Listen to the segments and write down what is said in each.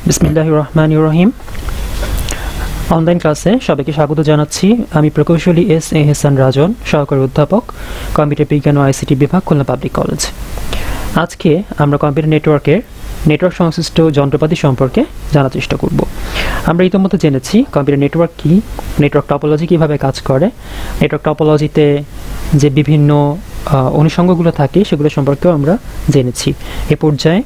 বিসমিল্লাহির রহমানির রহিম। অনলাইন ক্লাসে সবাইকে স্বাগত জানাচ্ছি। আমি প্রকৌশলী এস এহসান রাজন, সহকারী অধ্যাপক, কম্পিউটার বিজ্ঞান ও আইসিটি বিভাগ, খুলনা পাবলিক কলেজ। আজকে আমরা কম্পিউটার নেটওয়ার্ক সংশ্লিষ্ট যন্ত্রপাতি সম্পর্কে জানার চেষ্টা করব। আমরা ইতিমধ্যে জেনেছি কম্পিউটার নেটওয়ার্ক কী, নেটওয়ার্ক টপোলজি কীভাবে কাজ করে, নেটওয়ার্ক টপোলজিতে যে বিভিন্ন অনুষঙ্গগুলো থাকে সেগুলো সম্পর্কেও আমরা জেনেছি। এ পর্যায়ে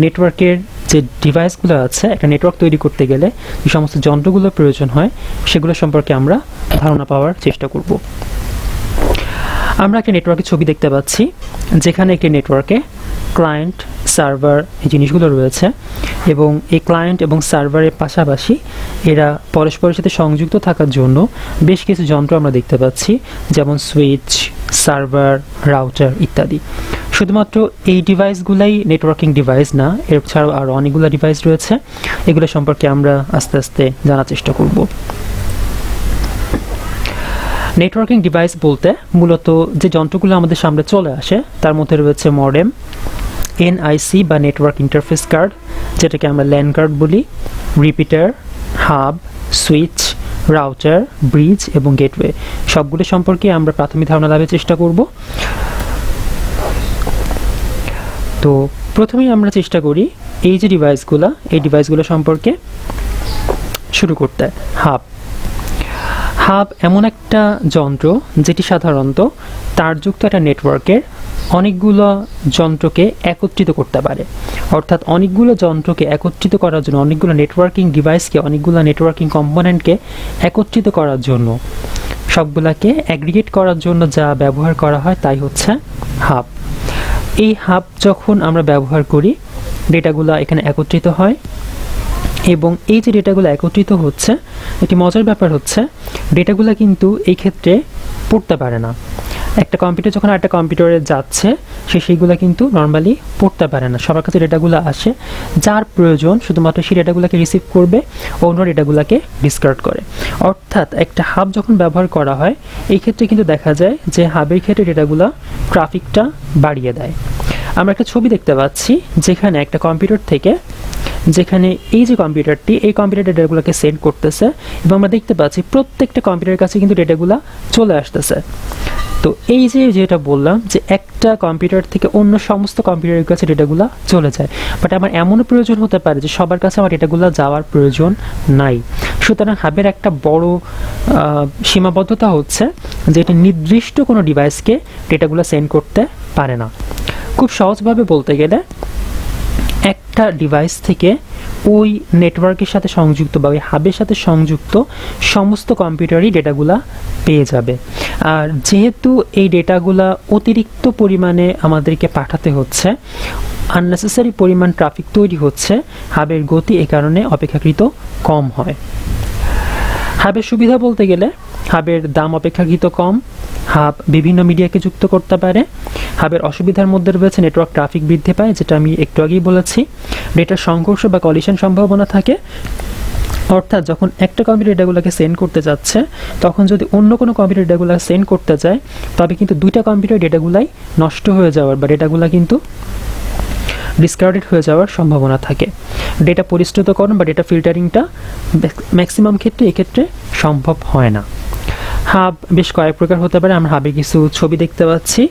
নেটওয়ার্কের যে ডিভাইসগুলো আছে, একটা নেটওয়ার্ক তৈরি করতে গেলে যে সমস্ত যন্ত্রগুলোর প্রয়োজন হয় সেগুলো সম্পর্কে আমরা ধারণা পাওয়ার চেষ্টা করব। আমরা একটা নেটওয়ার্কের ছবি দেখতে পাচ্ছি, যেখানে একটি নেটওয়ার্কে ক্লায়েন্ট, সার্ভার এই জিনিসগুলো রয়েছে এবং এই ক্লায়েন্ট এবং সার্ভারের পাশাপাশি এরা পরস্পরের সাথে সংযুক্ত থাকার জন্য বেশ কিছু যন্ত্র আমরা দেখতে পাচ্ছি, যেমন সুইচ, সার্ভার, রাউটার ইত্যাদি। শুধুমাত্র এই ডিভাইসগুলাই নেটওয়ার্কিং ডিভাইস না, এছাড়াও আরও অনেকগুলো ডিভাইস রয়েছে। এগুলো সম্পর্কে আমরা আস্তে আস্তে জানার চেষ্টা করব। নেটওয়ার্কিং ডিভাইস বলতে মূলত যে যন্ত্রগুলো আমাদের সামনে চলে আসে তার মধ্যে রয়েছে মডেম, এনআইসি বা নেটওয়ার্ক ইন্টারফেস কার্ড, যেটাকে আমরা ল্যান কার্ড বলি, repeater, hub, switch, router, bridge এবং গেটওয়ে। সবগুলো সম্পর্কে আমরা প্রাথমিক ধারণা লাভের চেষ্টা করব। তো প্রথমেই আমরা চেষ্টা করি এই যে ডিভাইসগুলো সম্পর্কে শুরু করতে। হাব এমন একটা যন্ত্র যেটি সাধারণত তারযুক্ত একটা নেটওয়ার্কের অনেকগুলো যন্ত্রকে একত্রিত করতে পারে। অর্থাৎ অনেকগুলো যন্ত্রকে একত্রিত করার জন্য, অনেকগুলো নেটওয়ার্কিং ডিভাইসকে, অনেকগুলো নেটওয়ার্কিং কম্পোনেন্টকে একত্রিত করার জন্য, সবগুলাকে অ্যাগ্রিগেট করার জন্য যা ব্যবহার করা হয় তাই হচ্ছে হাব। এই হাব যখন আমরা ব্যবহার করি, ডেটাগুলো এখানে একত্রিত হয় এবং এই যে ডেটাগুলো একত্রিত হচ্ছে, একটি মজার ব্যাপার হচ্ছে ডেটাগুলো কিন্তু এই ক্ষেত্রে পড়তে পারে না। একটা কম্পিউটার যখন একটা কম্পিউটারে যাচ্ছে, সেইগুলো কিন্তু নর্মালি পড়তে পারে না। সবার কাছে ডেটাগুলো আসে, যার প্রয়োজন শুধুমাত্র সেই ডেটাগুলোকে রিসিভ করবে, অন্য ডেটাগুলোকে ডিসকার্ড করে। অর্থাৎ একটা হাব যখন ব্যবহার করা হয়, এই ক্ষেত্রে কিন্তু দেখা যায় যে হাবের ক্ষেত্রে ডেটাগুলো ট্রাফিকটা বাড়িয়ে দেয়। আমরা একটা ছবি দেখতে পাচ্ছি যেখানে একটা কম্পিউটার থেকে, যেখানে এই যে কম্পিউটারটি, এই কম্পিউটার ডেটাগুলোকে সেন্ড করতেছে এবং আমরা দেখতে পাচ্ছি প্রত্যেকটা কম্পিউটারের কাছে কিন্তু ডেটাগুলো চলে আসতেছে। তো এই যে যেটা বললাম যে একটা কম্পিউটার থেকে অন্য সমস্ত কম্পিউটারের কাছে ডেটাগুলো চলে যায়, বাট আমার এমনও প্রয়োজন হতে পারে যে সবার কাছে আমার ডেটাগুলো যাওয়ার প্রয়োজন নাই। সুতরাং হাবের একটা বড় সীমাবদ্ধতা হচ্ছে যে এটা নির্দিষ্ট কোনো ডিভাইসকে ডেটাগুলো সেন্ড করতে পারে না। খুব সহজভাবে বলতে গেলে একটা ডিভাইস থেকে ওই নেটওয়ার্কের সাথে সংযুক্ত বা ওই হাবের সাথে সংযুক্ত সমস্ত কম্পিউটারই ডেটাগুলা পেয়ে যাবে। আর যেহেতু এই ডেটাগুলা অতিরিক্ত পরিমাণে আমাদেরকে পাঠাতে হচ্ছে, আননেসেসারি পরিমাণ ট্রাফিক তৈরি হচ্ছে, হাবের গতি এ কারণে অপেক্ষাকৃত কম হয়। হাবের সুবিধা বলতে গেলে হাবের দাম অপেক্ষাকৃত কম, হাব বিভিন্ন মিডিয়াকে যুক্ত করতে পারে। হাবের অসুবিধার মধ্যে রয়েছে নেটওয়ার্ক ট্রাফিক বৃদ্ধি পায়, যেটা আমি একটু আগেই বলেছি। ডেটার সংঘর্ষ বা কলিশন সম্ভাবনা থাকে। অর্থাৎ যখন একটা কম্পিউটার ডেটাগুলোকে সেন্ড করতে যাচ্ছে, তখন যদি অন্য কোনো কম্পিউটার ডেটাগুলো সেন্ড করতে যায়, তবে কিন্তু দুইটা কম্পিউটার ডেটাগুলাই নষ্ট হয়ে যাওয়ার বা ডেটাগুলো কিন্তু ডিসকার্ডেড হয়ে যাওয়ার সম্ভাবনা থাকে। ডেটা পরিশ্রুতকরণ বা ডেটা ফিল্টারিংটা ম্যাক্সিমাম ক্ষেত্রে এক্ষেত্রে সম্ভব হয় না। হাব বেশ কয়েক প্রকার হতে পারে। আমরা হাবে কিছু ছবি দেখতে পাচ্ছি।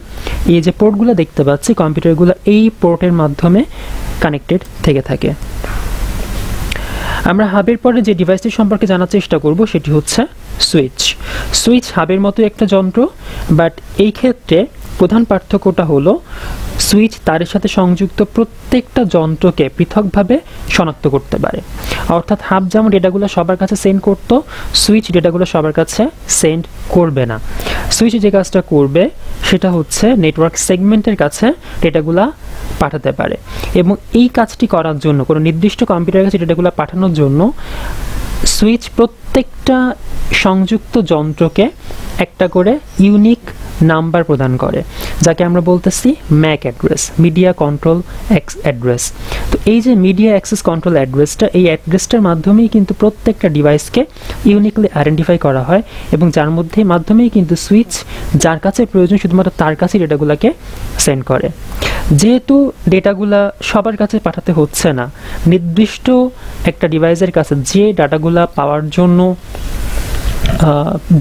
এই যে পোর্টগুলো দেখতে পাচ্ছি, কম্পিউটারগুলো এই পোর্টের মাধ্যমে কানেক্টেড থেকে থাকে। আমরা হাবের পরে যে ডিভাইসটি সম্পর্কে জানার চেষ্টা করব সেটি হচ্ছে সুইচ হাবের মতো একটা যন্ত্র, বাট এই ক্ষেত্রে প্রধান পার্থক্যটা হলো সুইচ তারের সাথে সংযুক্ত প্রত্যেকটা যন্ত্রকে পৃথকভাবে শনাক্ত করতে পারে। অর্থাৎ হাব যেমন ডেটাগুলো সবার কাছে সেন্ড করতো, সুইচ ডেটাগুলো সবার কাছে সেন্ড করবে না। সুইচ যে কাজটা করবে সেটা হচ্ছে নেটওয়ার্ক সেগমেন্টের কাছে ডেটাগুলা পাঠাতে পারে এবং এই কাজটি করার জন্য, কোনো নির্দিষ্ট কম্পিউটারের কাছে ডেটাগুলো পাঠানোর জন্য সুইচ প্রত্যেকটা সংযুক্ত যন্ত্রকে একটা করে ইউনিক নাম্বার প্রদান করে, যাকে আমরা বলতেছি Mac address, media control address. তো এই যে মিডিয়া অ্যাক্সেস কন্ট্রোল অ্যাড্রেসটা, এই অ্যাড্রেসটার মাধ্যমেই কিন্তু প্রত্যেকটা ডিভাইসকে ইউনিকলি আইডেন্টিফাই করা হয় এবং যার মাধ্যমেই কিন্তু সুইচ যার কাছে প্রয়োজন শুধুমাত্র তার কাছে ডেটাগুলোকে সেন্ড করে। যেহেতু ডেটাগুলা সবার কাছে পাঠাতে হচ্ছে না, নির্দিষ্ট একটা ডিভাইসের কাছে যে ডাটাগুলা পাওয়ার জন্য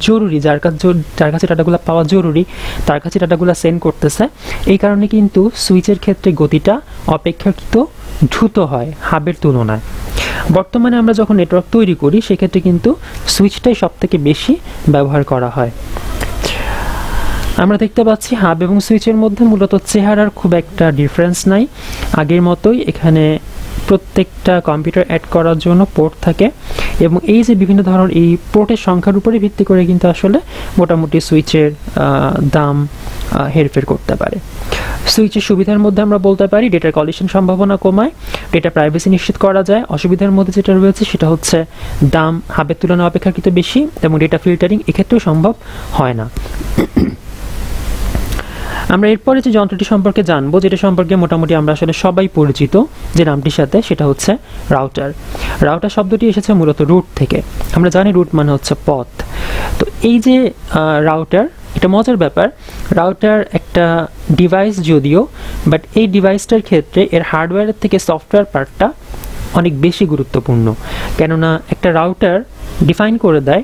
জরুরি, যার কাছে ডাটাগুলো পাওয়া জরুরি তার কাছে ডাটাগুলো সেন্ড করতেছে। এই কারণে কিন্তু সুইচের ক্ষেত্রে গতিটা অপেক্ষাকৃত দ্রুত হয় হাবের তুলনায়। বর্তমানে আমরা যখন নেটওয়ার্ক তৈরি করি সেক্ষেত্রে কিন্তু সুইচটাই সবথেকে বেশি ব্যবহার করা হয়। আমরা দেখতে পাচ্ছি হাব এবং সুইচের মধ্যে মূলত চেহারার খুব একটা ডিফারেন্স নাই, আগের মতোই এখানে প্রত্যেকটা কম্পিউটার অ্যাড করার জন্য পোর্ট থাকে এবং এই যে বিভিন্ন ধরনের এই পোর্টের সংখ্যার উপরে ভিত্তি করে কিন্তু আসলে মোটামুটি সুইচের দাম হেরফের করতে পারে। সুইচের সুবিধার মধ্যে আমরা বলতে পারি ডেটার কলিশন সম্ভাবনা কমায়, ডেটা প্রাইভেসি নিশ্চিত করা যায়। অসুবিধার মধ্যে যেটা রয়েছে সেটা হচ্ছে দাম হাবের তুলনায় অপেক্ষাকৃত বেশি এবং ডেটা ফিল্টারিং এক্ষেত্রেও সম্ভব হয় না। আমরা এরপরে যে যন্ত্রটি সম্পর্কে জানবো, যেটা সম্পর্কে মোটামুটি আমরা আসলে সবাই পরিচিত যে নামটির সাথে, সেটা হচ্ছে রাউটার। রাউটার শব্দটি এসেছে মূলত রুট থেকে। আমরা জানি রুট মানে হচ্ছে পথ। তো এই যে রাউটার, এটা মজার ব্যাপার, রাউটার একটা ডিভাইস যদিও, বাট এই ডিভাইসটার ক্ষেত্রে এর হার্ডওয়্যারের থেকে সফটওয়্যার পার্টটা অনেক বেশি গুরুত্বপূর্ণ। কেননা একটা রাউটার ডিফাইন করে দেয়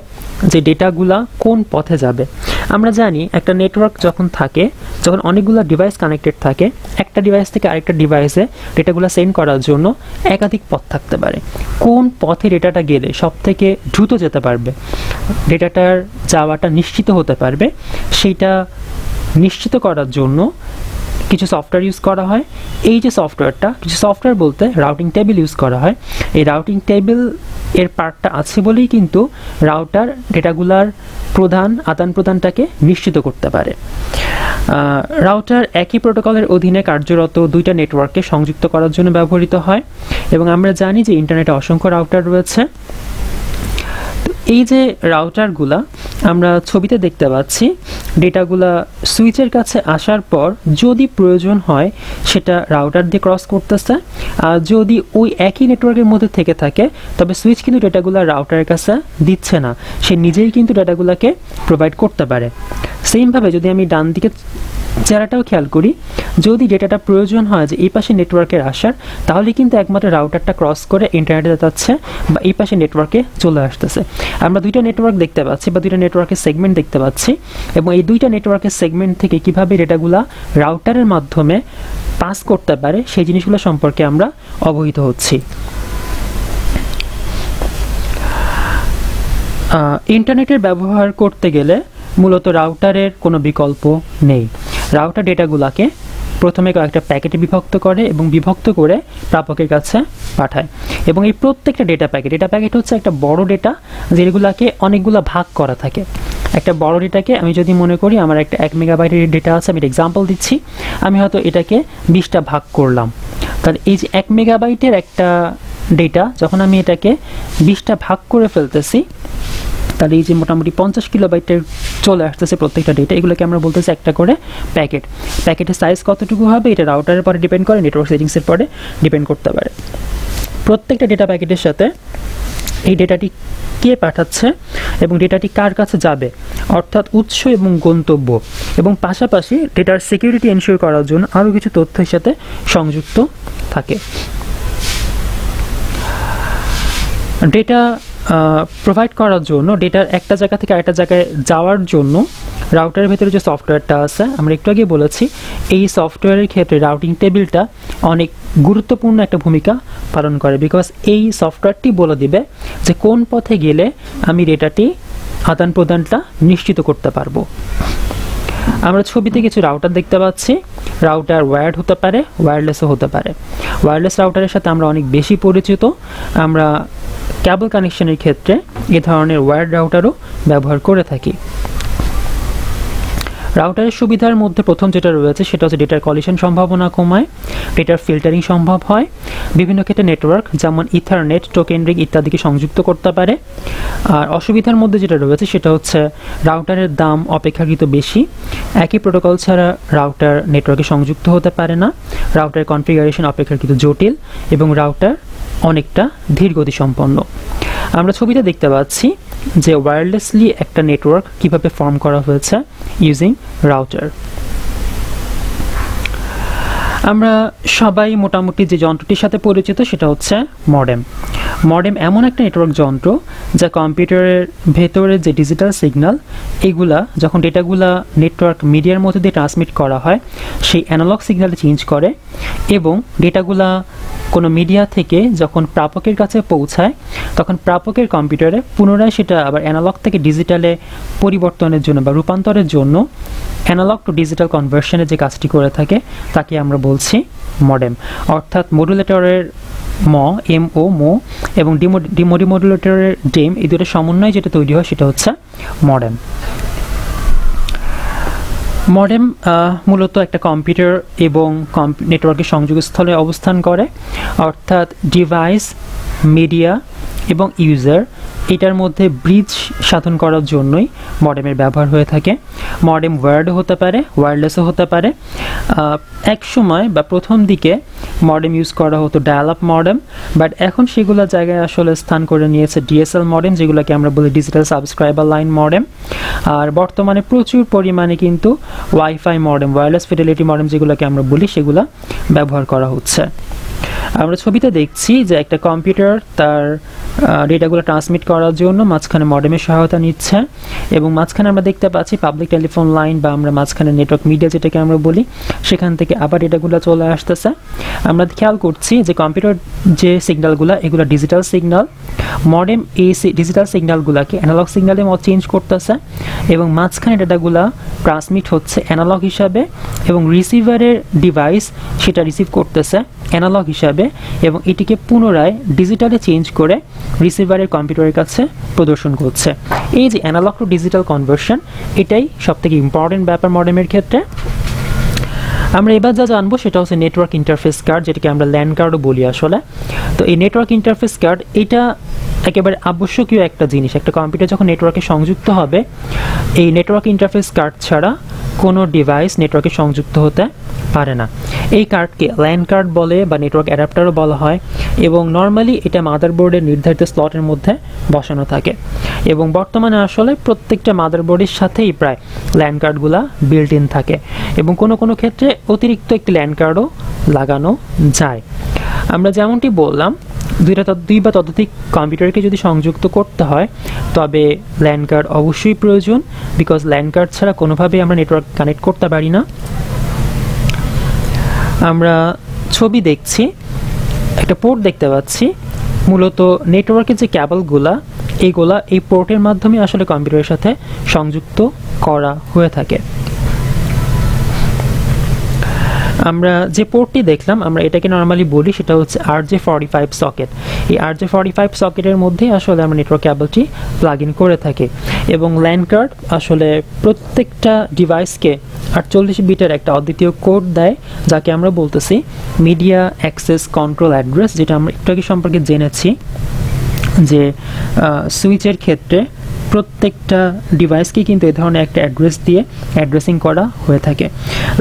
যে ডেটাগুলা কোন পথে যাবে। আমরা জানি একটা নেটওয়ার্ক যখন থাকে, যখন অনেকগুলো ডিভাইস কানেক্টেড থাকে, একটা ডিভাইস থেকে আরেকটা ডিভাইসে ডেটাগুলো সেন্ড করার জন্য একাধিক পথ থাকতে পারে। কোন পথে ডেটাটা গেলে সব থেকে দ্রুত যেতে পারবে, ডেটাটার যাওয়াটা নিশ্চিত হতে পারবে, সেইটা নিশ্চিত করার জন্য কিছু সফটওয়্যার ইউজ করা হয়। এই যে সফটওয়্যারটা, কিছু সফটওয়্যার বলতে রাউটিং টেবিল ইউজ করা হয়। এই রাউটিং টেবিল এর পার্টটা আছে বলেই কিন্তু রাউটার ডেটাগুলার আদান প্রদানটাকে নিশ্চিত করতে পারে। রাউটার একই প্রোটোকলের অধীনে কার্যরত দুইটা নেটওয়ার্ককে সংযুক্ত করার জন্য ব্যবহৃত হয় এবং আমরা জানি যে ইন্টারনেটে অসংখ্য রাউটার রয়েছে। এই যে রাউটারগুলা আমরা ছবিতে দেখতে পাচ্ছি, ডেটাগুলা সুইচের কাছে আসার পর যদি প্রয়োজন হয় সেটা রাউটার দিয়ে ক্রস করতেছে, আর যদি ওই একই নেটওয়ার্কের মধ্যে থেকে থাকে তবে সুইচ কিন্তু ডেটাগুলা রাউটারের কাছে দিচ্ছে না, সে নিজেই কিন্তু ডেটাগুলাকে প্রোভাইড করতে পারে। সেমভাবে যদি আমি ডান দিকে চেহারাটাও খেয়াল করি, যদি ডেটাটা প্রয়োজন হয় যে এই পাশে নেটওয়ার্কের আসার, তাহলে কিন্তু একমাত্র রাউটারটা ক্রস করে ইন্টারনেটে যাচ্ছে বা এই পাশে নেটওয়ার্কে চলে আসতেছে। আমরা দুইটা নেটওয়ার্ক দেখতে পাচ্ছি বা দুইটা নেটওয়ার্কের সেগমেন্ট দেখতে পাচ্ছি এবং এই দুইটা নেটওয়ার্কের সেগমেন্ট থেকে কিভাবে ডেটাগুলা রাউটারের মাধ্যমে পাস করতে পারে সেই জিনিসগুলো সম্পর্কে আমরা অবহিত হচ্ছি। ইন্টারনেটের ব্যবহার করতে গেলে মূলত রাউটারের কোনো বিকল্প নেই। রাউটার ডেটাগুলোকে প্রথমে কয়েকটা প্যাকেটে বিভক্ত করে এবং বিভক্ত করে প্রাপকের কাছে পাঠায় এবং এই প্রত্যেকটা ডেটা প্যাকেট হচ্ছে একটা বড় ডেটা যেগুলোকে অনেকগুলো ভাগ করা থাকে। একটা বড় ডেটাকে আমি যদি মনে করি আমার একটা 1 মেগাবাইটের ডেটা আছে, আমি এক্সাম্পল দিচ্ছি, আমি হয়তো এটাকে 20টা ভাগ করলাম। তাহলে এই যে 1 মেগাবাইটের একটা ডেটা যখন আমি এটাকে 20টা ভাগ করে ফেলতেছি, তাহলে এই যে মোটামুটি 50 কিলোবাইটের চলে আসতেছে প্রত্যেকটা ডেটা, এগুলোকে আমরা বলতেছি একটা করে প্যাকেট। প্যাকেটের সাইজ কতটুকু হবে এটা রাউটারের পরে ডিপেন্ড করে, নেটওয়ার্ক সেটিংসের পরে ডিপেন্ড করতে পারে। প্রত্যেকটা ডেটা প্যাকেটের সাথে এই ডেটাটি কে পাঠাচ্ছে এবং ডেটাটি কার কাছে যাবে, অর্থাৎ উৎস এবং গন্তব্য, এবং পাশাপাশি ডেটার সিকিউরিটি এনশিওর করার জন্য আরও কিছু তথ্যের সাথে সংযুক্ত থাকে। ডেটা প্রোভাইড করার জন্য, ডেটার একটা জায়গা থেকে আরেকটা জায়গায় যাওয়ার জন্য রাউটারের ভেতরে যে সফটওয়্যারটা আছে, আমরা একটু আগে বলেছি, এই সফটওয়্যারের ক্ষেত্রে রাউটিং টেবিলটা অনেক গুরুত্বপূর্ণ একটা ভূমিকা পালন করে, বিকজ এই সফটওয়্যারটি বলে দিবে যে কোন পথে গেলে আমি ডেটাটি আদান প্রদানটা নিশ্চিত করতে পারবো। আমরা ছবিতে কিছু রাউটার দেখতে পাচ্ছি। রাউটার ওয়্যার্ড হতে পারে, ওয়্যারলেসও হতে পারে। ওয়্যারলেস রাউটারের সাথে আমরা অনেক বেশি পরিচিত। আমরা কেবল কানেকশনের ক্ষেত্রে এ ধরনের ওয়্যার্ড রাউটারও ব্যবহার করে থাকি। রাউটারের সুবিধার মধ্যে প্রথম যেটা রয়েছে সেটা হচ্ছে ডেটার কলিশন সম্ভাবনা কমায়, ডেটার ফিল্টারিং সম্ভব হয়, বিভিন্ন ক্ষেত্রে নেটওয়ার্ক যেমন ইথারনেট, টোকেন রিং ইত্যাদিকে সংযুক্ত করতে পারে। আর অসুবিধার মধ্যে যেটা রয়েছে সেটা হচ্ছে রাউটারের দাম অপেক্ষাকৃত বেশি, একই প্রোটোকল ছাড়া রাউটার নেটওয়ার্কে সংযুক্ত হতে পারে না, রাউটারের কনফিগারেশন অপেক্ষাকৃত জটিল এবং রাউটার অনেকটা ধীরগতি সম্পন্ন। আমরা ছবিতে দেখতে পাচ্ছি যে ওয়্যারলেসলি একটা নেটওয়ার্ক কিভাবে ফর্ম করা হয়েছে ইউজিং রাউটার। আমরা সবাই মোটামুটি যে যন্ত্রটির সাথে পরিচিত সেটা হচ্ছে মডেম। মডেম এমন একটা নেটওয়ার্ক যন্ত্র যা কম্পিউটারের ভেতরে যে ডিজিটাল সিগন্যাল এগুলা যখন ডেটাগুলা নেটওয়ার্ক মিডিয়ার মধ্যে দিয়ে ট্রান্সমিট করা হয় সেই অ্যানালগ সিগন্যালে চেঞ্জ করে এবং ডেটাগুলা কোনো মিডিয়া থেকে যখন প্রাপকের কাছে পৌঁছায় তখন প্রাপকের কম্পিউটারে পুনরায় সেটা আবার অ্যানালগ থেকে ডিজিটালে পরিবর্তনের জন্য বা রূপান্তরের জন্য অ্যানালগ টু ডিজিটাল কনভার্সনের যে কাজটি করে থাকে তাকে আমরা বলছি মডেম। অর্থাৎ মডুলেটরের মো এবং ডিমোডুলেটরের ডেম এই দুটো সমন্বয়ে যেটা তৈরি হয় সেটা হচ্ছে মডেম। মডেম মূলত একটা কম্পিউটার এবং নেটওয়ার্কের সংযোগস্থলে অবস্থান করে, অর্থাৎ ডিভাইস, মিডিয়া এবং ইউজার এটার মধ্যে ব্রিজ সাধন করার জন্যই মডেমের ব্যবহার হয়ে থাকে। মডেম ওয়্যার্ডও হতে পারে, ওয়্যারলেসও হতে পারে। এক সময় বা প্রথম দিকে মডেম ইউজ করা হতো ডায়াল আপ মডেম, বাট এখন সেগুলো জায়গায় আসলে স্থান করে নিয়েছে ডিএসএল মডেম, যেগুলোকে আমরা বলি ডিজিটাল সাবস্ক্রাইবার লাইন মডেম। আর বর্তমানে প্রচুর পরিমাণে কিন্তু wifi modem, wireless fidelity modem যেগুলোকে আমরা বলি সেগুলো ব্যবহার করা হচ্ছে। আমরা ছবিতে দেখছি যে একটা কম্পিউটার তার ডেটাগুলো ট্রান্সমিট করার জন্য মাঝখানে মডেমের সহায়তা নিচ্ছে এবং মাঝখানে আমরা দেখতে পাচ্ছি পাবলিক টেলিফোন লাইন বা আমরা মাঝখানে নেটওয়ার্ক মিডিয়া যেটাকে আমরা বলি সেখান থেকে আবার ডেটাগুলো চলে আসতেছে। আমরা খেয়াল করছি যে কম্পিউটার যে সিগন্যালগুলো এগুলো ডিজিটাল সিগন্যাল, মডেম এই ডিজিটাল সিগন্যালগুলোকে অ্যানালগ সিগন্যালে চেঞ্জ করতেছে এবং মাঝখানে ডেটাগুলো ট্রান্সমিট হচ্ছে অ্যানালগ হিসাবে এবং রিসিভারের ডিভাইস সেটা রিসিভ করতেছে অ্যানালগ হিসাবে এবং এটিকে পুনরায় ডিজিটালে চেঞ্জ করে রিসিভারের কম্পিউটারের কাছে প্রদর্শন করছে। এই যে অ্যানালগ টু ডিজিটাল কনভার্সন এটাই সবথেকে ইম্পর্টেন্ট ব্যাপার মডেমের ক্ষেত্রে। আমরা এবার যা জানবো সেটা হচ্ছে নেটওয়ার্ক ইন্টারফেস কার্ড, যেটাকে আমরা ল্যান কার্ডও বলি আসলে। তো এই নেটওয়ার্ক ইন্টারফেস কার্ড এটা একেবারে আবশ্যকীয় একটা জিনিস। একটা কম্পিউটার যখন নেটওয়ার্কে সংযুক্ত হবে এই নেটওয়ার্ক ইন্টারফেস কার্ড ছাড়া কোনো ডিভাইস নেটওয়ার্কে সংযুক্ত হতে পারে না। এই কার্ডকে ল্যান কার্ড বলে বা নেটওয়ার্ক অ্যাডাপ্টারও বলা হয় এবং নর্মালি এটা মাদারবোর্ডের নির্ধারিত স্লটের মধ্যে বসানো থাকে এবং বর্তমানে আসলে প্রত্যেকটা মাদারবোর্ডের সাথেই প্রায় ল্যান কার্ডগুলা বিল্ট ইন থাকে এবং কোনো কোনো ক্ষেত্রে অতিরিক্ত একটি ল্যান কার্ডও লাগানো যায়। আমরা যেমনটি বললাম দুই বা ততোধিক কম্পিউটারকে যদি সংযুক্ত করতে হয় তবে ল্যান কার্ড অবশ্যই প্রয়োজন, বিকজ ল্যান কার্ড ছাড়া কোনোভাবেই আমরা নেটওয়ার্ক কানেক্ট করতে পারি না। আমরা ছবি দেখছি, একটা পোর্ট দেখতে পাচ্ছি। মূলত নেটওয়ার্কের যে ক্যাবলগুলা এইগুলা এই পোর্টের মাধ্যমে আসলে কম্পিউটারের সাথে সংযুক্ত করা হয়ে থাকে। আমরা যে পোর্টটি দেখলাম আমরা এটাকে নর্মালি বলি সেটা হচ্ছে RJ45 সকেট। এই RJ45 সকেটের মধ্যেই আসলে আমরা নেটওয়ার্ক ক্যাবলটি প্লাগ ইন করে থাকি এবং ল্যান কার্ড আসলে প্রত্যেকটা ডিভাইসকে 48 বিটের একটা অদ্বিতীয় কোড দেয় যাকে আমরা বলতেছি মিডিয়া অ্যাক্সেস কন্ট্রোল অ্যাড্রেস, যেটা আমরা একটু আগে সম্পর্কে জেনেছি যে সুইচের ক্ষেত্রে প্রত্যেকটা ডিভাইসকে কিন্তু এই ধরনের একটা অ্যাড্রেস দিয়ে অ্যাড্রেসিং করা হয়ে থাকে।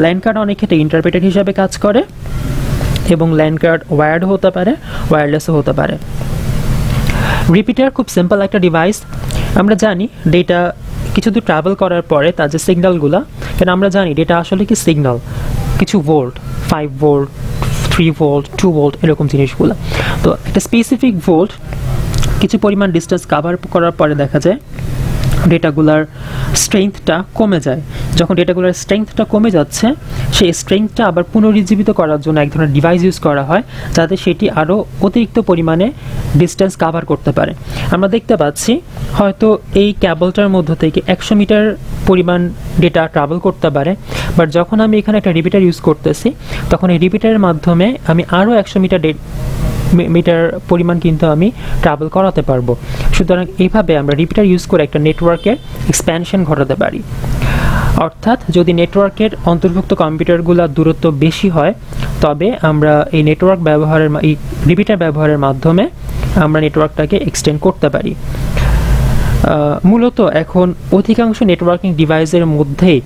ল্যান কার্ড অনেক ক্ষেত্রে ইন্টারপ্রেটার হিসাবে কাজ করে এবং ল্যান কার্ড ওয়্যার্ড হতে পারে, ওয়্যারলেসও হতে পারে। রিপিটার খুব সিম্পল একটা ডিভাইস। আমরা জানি ডেটা কিছু দূর ট্রাভেল করার পরে তার যে সিগন্যালগুলো, কেন আমরা জানি ডেটা আসলে কি সিগন্যাল, কিছু ভোল্ট, 5 ভোল্ট, 3 ভোল্ট, 2 ভোল্ট এরকম জিনিসগুলো। তো একটা স্পেসিফিক ভোল্ট কিছু পরিমাণ ডিস্টেন্স কভার করার পরে দেখা যায় ডেটাগুলার স্ট্রেংথটা কমে যায়। যখন ডেটাগুলার স্ট্রেংথটা কমে যাচ্ছে সেই স্ট্রেংথটা আবার পুনরুজ্জীবিত করার জন্য এক ধরনের ডিভাইস ইউজ করা হয় যাতে সেটি আরও অতিরিক্ত পরিমাণে ডিস্টেন্স কভার করতে পারে। আমরা দেখতে পাচ্ছি হয়তো এই ক্যাবলটার মধ্য থেকে 100 মিটার পরিমাণ ডেটা ট্রাভেল করতে পারে, বাট যখন আমি এখানে একটা রিপিটার ইউজ করতেছি তখন এই রিপিটারের মাধ্যমে আমি আরও 100 মিটার পরিমাণ কিন্তু আমি ট্রাভেল করাতে পারবো। সুতরাং এইভাবে আমরা রিপিটার ইউজ করে একটা নেটওয়ার্কের এক্সপ্যানশন ঘটাতে পারি। অর্থাৎ যদি নেটওয়ার্কের অন্তর্ভুক্ত কম্পিউটারগুলোর দূরত্ব বেশি হয় তবে আমরা এই নেটওয়ার্ক ব্যবহারের এই রিপিটার ব্যবহারের মাধ্যমে আমরা নেটওয়ার্কটাকে এক্সটেন্ড করতে পারি। মূলত এখন অধিকাংশ নেটওয়ার্কিং ডিভাইসের মধ্যেই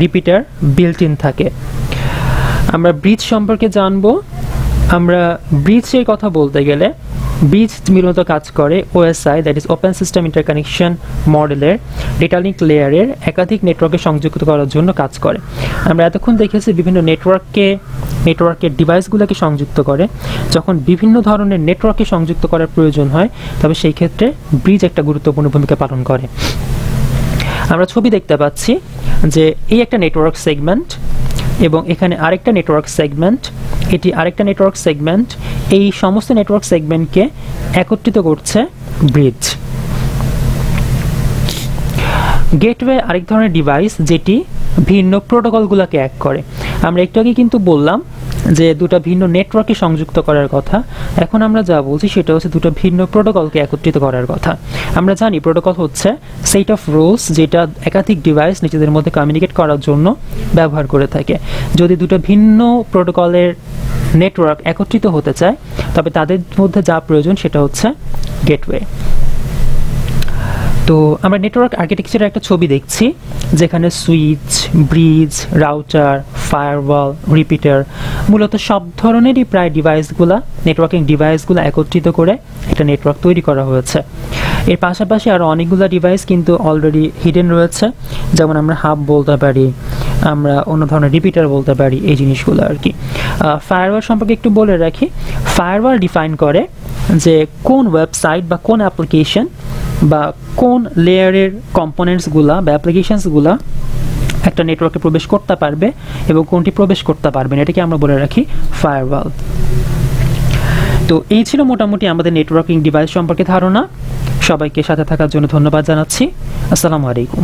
রিপিটার বিল্ট ইন থাকে। আমরা ব্রিজ সম্পর্কে জানবো। আমরা ব্রিজের কথা বলতে গেলে ব্রিজ মূলত কাজ করে OSI, that is open system interconnection মডেলের ডেটা লিঙ্ক লেয়ারের একাধিক নেটওয়ার্কে সংযুক্ত করার জন্য কাজ করে। আমরা এতক্ষণ দেখেছি বিভিন্ন নেটওয়ার্ককে নেটওয়ার্কের ডিভাইসগুলোকে সংযুক্ত করে। যখন বিভিন্ন ধরনের নেটওয়ার্কে সংযুক্ত করার প্রয়োজন হয় তবে সেই ক্ষেত্রে ব্রিজ একটা গুরুত্বপূর্ণ ভূমিকা পালন করে। আমরা ছবি দেখতে পাচ্ছি যে এই একটা নেটওয়ার্ক সেগমেন্ট এবং এখানে আরেকটা নেটওয়ার্ক সেগমেন্ট, এটি আরেকটা নেটওয়ার্ক সেগমেন্ট। এই সমস্ত নেটওয়ার্ক সেগমেন্টকে একত্রিত করছে ব্রিজ। গেটওয়ে আরেক ধরনের ডিভাইস যেটি ভিন্ন প্রোটোকলগুলোকে এক করে। আমরা একটু আগে কিন্তু বললাম যে দুটো ভিন্ন নেটওয়ার্কে সংযুক্ত করার কথা, এখন আমরা যা বলছি সেটা হচ্ছে দুটো ভিন্ন প্রোটোকলকে একত্রিত করার কথা। আমরা জানি প্রোটোকল হচ্ছে সেট অফ রুলস যেটা একাধিক ডিভাইস নিজেদের মধ্যে কমিউনিকেট করার জন্য ব্যবহার করে থাকে। যদি দুটো ভিন্ন প্রোটোকলের নেটওয়ার্ক একত্রিত হতে চায় তবে তাদের মধ্যে যা প্রয়োজন সেটা হচ্ছে গেটওয়ে। তো আমরা নেটওয়ার্ক আর্কিটেকচারের একটা ছবি দেখছি যেখানে switch, bridge, router, firewall, repeater মূলত সব ধরনেরই প্রায় ডিভাইসগুলো, নেটওয়ার্কিং ডিভাইসগুলো একত্রিত করে একটা নেটওয়ার্ক তৈরি করা হয়েছে। এর পাশাপাশি আরও অনেকগুলো ডিভাইস কিন্তু অলরেডি হিডেন রয়েছে, যেমন আমরা হাব বলতে পারি, আমরা অন্য ধরনের রিপিটার বলতে পারি, এই জিনিসগুলো আর কি। ফায়ারওয়াল সম্পর্কে একটু বলে রাখি, ফায়ারওয়াল ডিফাইন করে যে কোন ওয়েবসাইট বা কোন অ্যাপ্লিকেশন বা কোন লেয়ারের কম্পোনেন্টসগুলা বা অ্যাপ্লিকেশনসগুলা একটা নেটওয়ার্কে প্রবেশ করতে পারবে এবং কোনটি প্রবেশ করতে পারবে না, এটাকে আমরা বলে রাখি ফায়ারওয়াল। তো এই ছিল মোটামুটি আমাদের নেটওয়ার্কিং ডিভাইস সম্পর্কে ধারণা। সবাইকে সাথে থাকার জন্য ধন্যবাদ জানাচ্ছি। আসসালামু আলাইকুম।